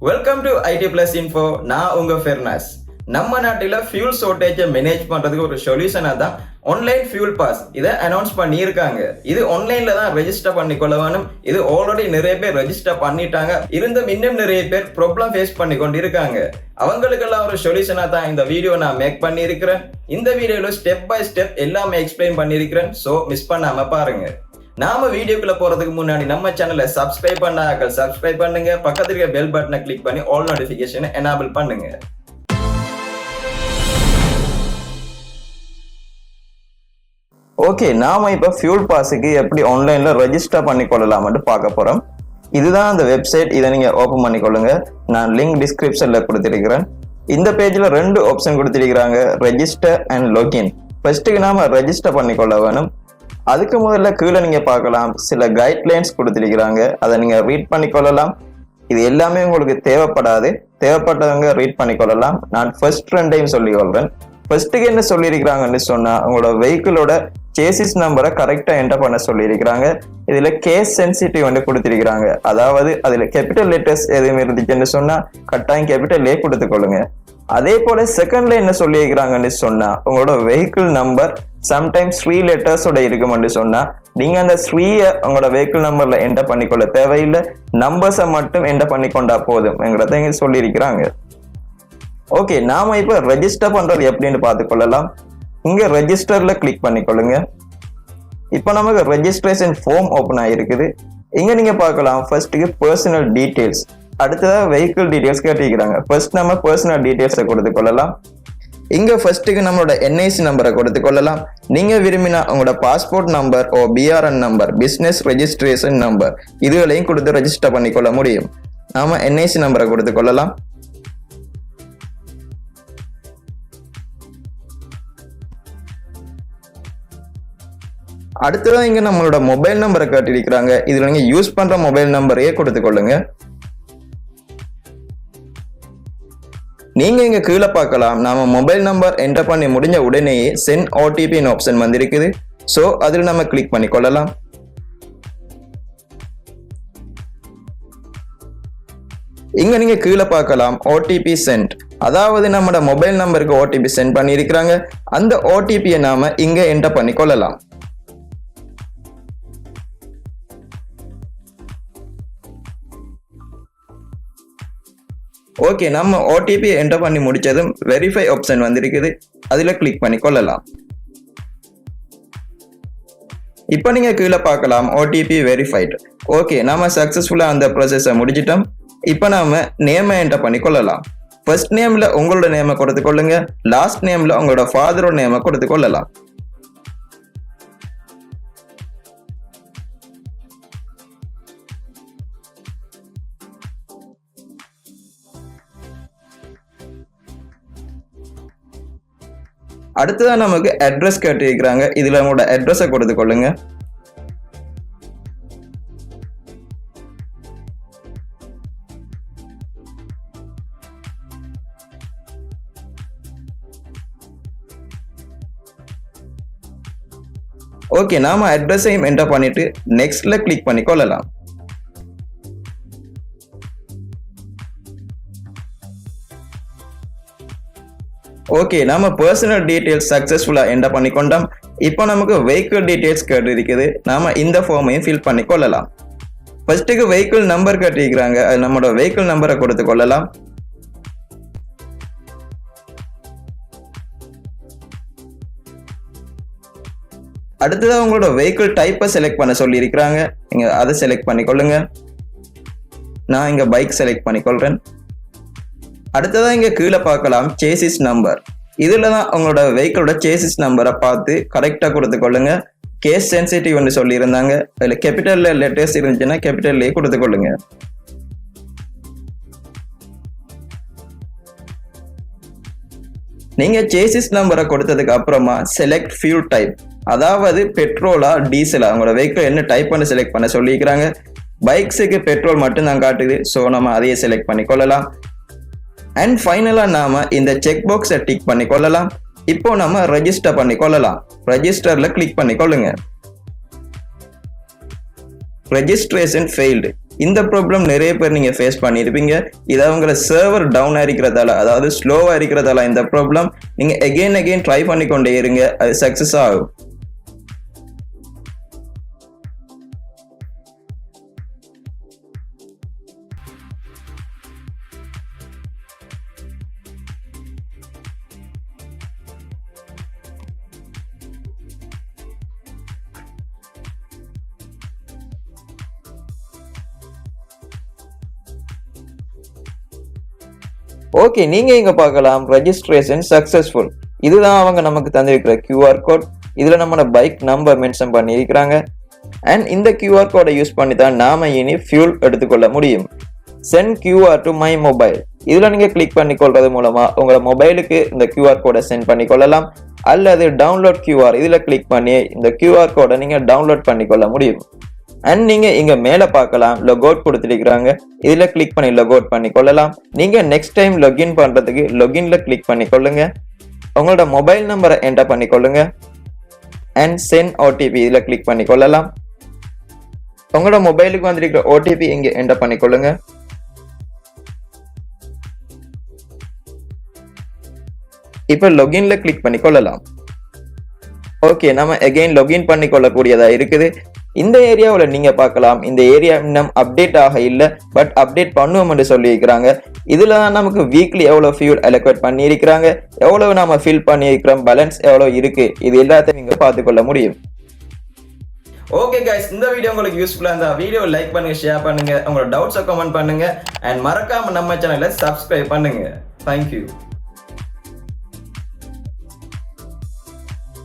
Welcome to IT plus info. நான் உங்க ஃபெர்னாஸ். நம்ம நாட்டில் ஃபியூல் ஷார்டேஜை மேனேஜ் பண்றதுக்கு ஒரு சொல்யூஷனாக தான் ஆன்லைன் ஃபியூல் பாஸ் இதை அனௌன்ஸ் பண்ணியிருக்காங்க. இது ஆன்லைன்ல தான் ரெஜிஸ்டர் பண்ணிக்கொள்ள வேணும். இது ஆல்ரெடி நிறைய பேர் ரெஜிஸ்டர் பண்ணிட்டாங்க. இருந்தும் இன்னும் நிறைய பேர் ப்ராப்ளம் ஃபேஸ் பண்ணி கொண்டு இருக்காங்க. அவங்களுக்கெல்லாம் ஒரு சொல்யூஷனாக தான் இந்த வீடியோ நான் மேக் பண்ணியிருக்கிறேன். இந்த வீடியோவில் ஸ்டெப் பை ஸ்டெப் எல்லாமே எக்ஸ்பிளைன் பண்ணியிருக்கிறேன். ஸோ மிஸ் பண்ணாம பாருங்க. நாம வீடியோக்குள்ள போறதுக்கு முன்னாடி நம்ம சேனலை சப்ஸ்கிரைப் பண்ணாக்கள் சப்ஸ்கிரைப் பண்ணுங்க. பக்கத்துல இருக்க பெல் பட்டனை கிளிக் பண்ணி ஆல் நோட்டிபிகேஷனை எனேபிள் பண்ணுங்க. ஓகே, நாம இப்ப ஃபியூல் பாஸுக்கு எப்படி ஆன்லைன்ல ரெஜிஸ்டர் பண்ணிக்கொள்ளலாம்னு பார்க்க போறோம். இதுதான் அந்த வெப்சைட். இதை நீங்க ஓபன் பண்ணிக்கொள்ளுங்க. நான் லிங்க் டிஸ்கிரிப்ஷன்ல கொடுத்திருக்கிறேன். இந்த பேஜ்ல 2 ஆப்ஷன் கொடுத்திருக்கிறாங்க, ரெஜிஸ்டர் அண்ட் லாகின். ஃபர்ஸ்ட்டுக்கு நாம ரெஜிஸ்டர் பண்ணிக்கொள்ள வேணும். அதுக்கு முதல்ல கீழே நீங்க பார்க்கலாம் சில கைட்லைன்ஸ் கொடுத்திருக்கிறாங்க. அதை நீங்க ரீட் பண்ணிக்கொள்ளலாம். இது எல்லாமே உங்களுக்கு தேவைப்பட்டவங்க ரீட் பண்ணிக்கொள்ளலாம். நான் ஃபர்ஸ்ட் 2 சொல்லி கொள்றேன். ஃபர்ஸ்ட்டுக்கு என்ன சொல்லியிருக்கிறாங்கன்னு சொன்னா, உங்களோட வெஹிக்கிளோட சேசிஸ் நம்பரை கரெக்டா என்டர் பண்ண சொல்லியிருக்கிறாங்க. இதுல கேஸ் சென்சிட்டிவ் வந்து கொடுத்திருக்கிறாங்க. அதாவது அதுல கேபிட்டல் லெட்டர்ஸ் எதுவும் இருந்துச்சுன்னு சொன்னா கட்டாயம் கேபிட்டல் ஏ கொடுத்துக்கொள்ளுங்க. அதே போல செகண்ட்ல என்ன சொல்லியிருக்கிறாங்கன்னு சொன்னா, உங்களோட வெஹிக்கிள் நம்பர் சம்டைம்ஸ் 3 லெட்டர்ஸோட இருக்குமென்னு சொன்னா நீங்க அந்த 3 உங்களோட வெஹிக்கிள் நம்பர்ல என்டர் பண்ணிக்கொள்ள தேவையில்லை, நம்பர்ஸை மட்டும் என்டர் பண்ணிக்கொண்டா போதும் இங்க சொல்லியிருக்கிறாங்க. ஓகே, நாம இப்ப ரெஜிஸ்டர் பண்றது எப்படின்னு பார்த்துக்கொள்ளலாம். இங்க ரெஜிஸ்டர்ல கிளிக் பண்ணிக்கொள்ளுங்க. இப்ப நமக்கு ரெஜிஸ்ட்ரேஷன் ஃபார்ம் ஓபன் ஆயிருக்குது. இங்க நீங்க பார்க்கலாம் ஃபர்ஸ்ட்டுக்கு பர்சனல் டீடைல்ஸ், அடுத்ததா வெஹிக்கிள் டீடைல்ஸ் கேட்டிருக்கிறாங்க. ஃபர்ஸ்ட் நம்ம பர்சனல் டீடைல்ஸை கொடுத்து கொள்ளலாம். இங்க ஃபர்ஸ்ட்டுக்கு நம்மளோட என்ஐசி நம்பரை கொடுத்து கொள்ளலாம். நீங்க விரும்பினா உங்களோட passport number or PRN number, business registration number இதுகளையும் கொடுத்து ரெஜிஸ்டர் பண்ணிக்கொள்ள முடியும். நாம என்ஐசி நம்பரை கொடுத்து கொள்ளலாம். அடுத்ததான் இங்க நம்மளோட மொபைல் நம்பரை காட்டியிருக்கிறாங்க. இதுல நீங்க யூஸ் பண்ற மொபைல் நம்பரையே கொடுத்து கொள்ளுங்க. நீங்க இங்க கீழே பார்க்கலாம், நாம மொபைல் நம்பர் என்டர் பண்ணி முடிஞ்ச உடனேயே சென்ட் ஓடிபி ஆப்ஷன் வந்திருக்குது. சோ அதில் நம்ம கிளிக் பண்ணி கொள்ளலாம். இங்க நீங்க கீழே பார்க்கலாம் ஓடிபி சென்ட், அதாவது நம்மளோட மொபைல் நம்பருக்கு ஓடிபி சென்ட் பண்ணி இருக்கிறாங்க. அந்த ஓடிபியை நாம இங்க என்டர் பண்ணி கொள்ளலாம். ஓகே, நம்ம ஓடிபி என்டர் பண்ணி முடிச்சதும் வெரிஃபை ஆப்ஷன் வந்திருக்குது. அதுல கிளிக் பண்ணி கொள்ளலாம். இப்போ நீங்க கீழே பார்க்கலாம் ஓடிபி வெரிஃபைட். ஓகே, நாம சக்சஸ்ஃபுல்லா அந்த ப்ராசஸை முடிச்சிட்டோம். இப்போ நாம நேமை என்டர் பண்ணி கொள்ளலாம். ஃபர்ஸ்ட் நேம்ல உங்களோட நேமை கொடுத்து கொள்ளுங்க. லாஸ்ட் நேம்ல உங்களோட ஃபாதரோட நேமை கொடுத்து கொள்ளலாம். அடுத்ததான் நமக்கு அட்ரஸ் கேட்டிருக்கிறாங்க. இதுல உங்களோட அட்ரஸை கொடுத்து கொள்ளுங்க. ஓகே, நாம அட்ரஸையும் என்டர் பண்ணிட்டு நெக்ஸ்ட்ல கிளிக் பண்ணி கொள்ளலாம். ஓகே, நம்ம பர்சனல் டீடைல்ஸ் சக்சஸ்ஃபுல்லா என்டர் பண்ணி கொண்டோம். இப்போ நமக்கு வெஹிக்கிள் டீடைல்ஸ் கேட்டு இருக்குது. நாம இந்த ஃபார்மையும் ஃபில் பண்ணி கொள்ளலாம். ஃபர்ஸ்ட்டுக்கு வெஹிக்கிள் நம்பர் கேட்டிருக்கிறாங்க. அது நம்மளோட வெஹிக்கிள் நம்பரை கொடுத்து கொள்ளலாம். அடுத்ததான் உங்களோட வெஹிக்கிள் டைப்பை செலக்ட் பண்ண சொல்லி இருக்கிறாங்க. நீங்க அதை செலக்ட் பண்ணி கொள்ளுங்க. நான் இங்க பைக் செலக்ட் பண்ணி கொள்றேன். அடுத்ததான் இங்க கீழே பார்க்கலாம் சேசிஸ் நம்பர். இதுலதான் உங்களோட வெஹிக்கிளோட சேசிஸ் நம்பரை பார்த்து கரெக்டா கொடுத்து கொள்ளுங்க. கேஸ் சென்சிட்டிவ் சொல்லி இருந்தாங்க. அதுல கேபிட்டல் லெட்டர்ஸ் இருந்துச்சுன்னா கேபிட்டல் கொடுத்து கொள்ளுங்க. நீங்க சேசிஸ் நம்பரை கொடுத்ததுக்கு அப்புறமா செலக்ட் ஃபியூல் டைப், அதாவது பெட்ரோலா டீசலா உங்களோட வெஹிக்கிள் என்ன டைப் பண்ணி செலக்ட் பண்ண சொல்லிக்கிறாங்க. பைக்ஸுக்கு பெட்ரோல் மட்டும் தான் காட்டுது. ஸோ நம்ம அதையே செலக்ட் பண்ணி கொள்ளலாம். அண்ட் ஃபைனலா நாம இந்த செக் பாக்ஸை டிக் பண்ணி கொள்ளலாம். இப்போ நம்ம ரெஜிஸ்டர் பண்ணி கொள்ளலாம். ரெஜிஸ்டர்ல கிளிக் பண்ணி கொள்ளுங்க. ரெஜிஸ்ட்ரேஷன் ஃபெயில்டு, இந்த ப்ராப்ளம் நிறைய பேர் நீங்க ஃபேஸ் பண்ணியிருப்பீங்க. இது அவங்கள சர்வர் டவுன் இருக்கிறதால, அதாவது ஸ்லோவா இருக்கிறதால இந்த ப்ராப்ளம் நீங்க again ட்ரை பண்ணிக்கொண்டே இருங்க, அது சக்சஸ் ஆகும். ஓகே, நீங்க இங்க பார்க்கலாம் ரெஜிஸ்ட்ரேஷன் சக்சஸ்ஃபுல். இதுதான் அவங்க நமக்கு தந்திருக்கிற QR கோட். இதுல நம்மளோட பைக் நம்பர் மென்ஷன் பண்ணியிருக்கிறாங்க. அண்ட் இந்த QR கோடை யூஸ் பண்ணி தான் நாம இனி ஃபியூல் எடுத்துக்கொள்ள முடியும். Send QR to my mobile, இதுல நீங்க கிளிக் பண்ணி கொள்றது மூலமா உங்களோட மொபைலுக்கு இந்த QR கோடை சென்ட் பண்ணி கொள்ளலாம். அல்லது டவுன்லோட் QR, இதுல கிளிக் பண்ணி இந்த QR கோடை நீங்க டவுன்லோட் பண்ணி கொள்ள முடியும். அண்ட் நீங்க இங்க மேல பார்க்கலாம் லொகவுட் கொடுத்திருக்காங்க. இதுல கிளிக் பண்ணி லொகவுட் பண்ணி கொள்ளலாம். நீங்க நெக்ஸ்ட் டைம் லொகின் பண்றதுக்கு லொகின்ல கிளிக் பண்ணி கொள்ளுங்க. உங்களோட மொபைல் நம்பரை என்டர் பண்ணி கொள்ளுங்க. அண்ட் சென்ட் OTP, இதுல கிளிக் பண்ணி கொள்ளலாம். உங்களோட மொபைலுக்கு வந்திருக்கிற OTP இங்க என்டர் பண்ணி கொள்ளுங்க. இப்ப லொகின்ல கிளிக் பண்ணி கொள்ளலாம். ஓகே, நம்ம அகைன் லொகின் பண்ணி கொள்ளக்கூடியதா இருக்குது. இந்த ஏரியாவுல நீங்க பார்க்கலாம், இந்த ஏரியா இன்னும் அப்டேட் ஆக இல்ல, பட் அப்டேட் பண்ணுவோம் என்று சொல்லி இருக்கிறாங்க. இதுல நமக்கு வீக்லி எவ்வளவு ஃபியூல் அலோகேட் பண்ணி இருக்கிறாங்க, எவ்வளவு நாம ஃபில் பண்ணி இருக்கிறோம், பேலன்ஸ் எவ்வளவு இருக்கு, இது எல்லாத்தையும் நீங்க பார்த்துக்கொள்ள முடியும். ஓகே கைஸ், இந்த வீடியோ உங்களுக்கு யூஸ்ஃபுல்லா இருந்தா வீடியோ லைக் பண்ணுங்க, ஷேர் பண்ணுங்க, உங்களோட டவுட்ஸை கமெண்ட் பண்ணுங்க, அண்ட் மறக்காம நம்ம சேனலை சப்ஸ்கிரைப் பண்ணுங்க. தேங்க்யூ.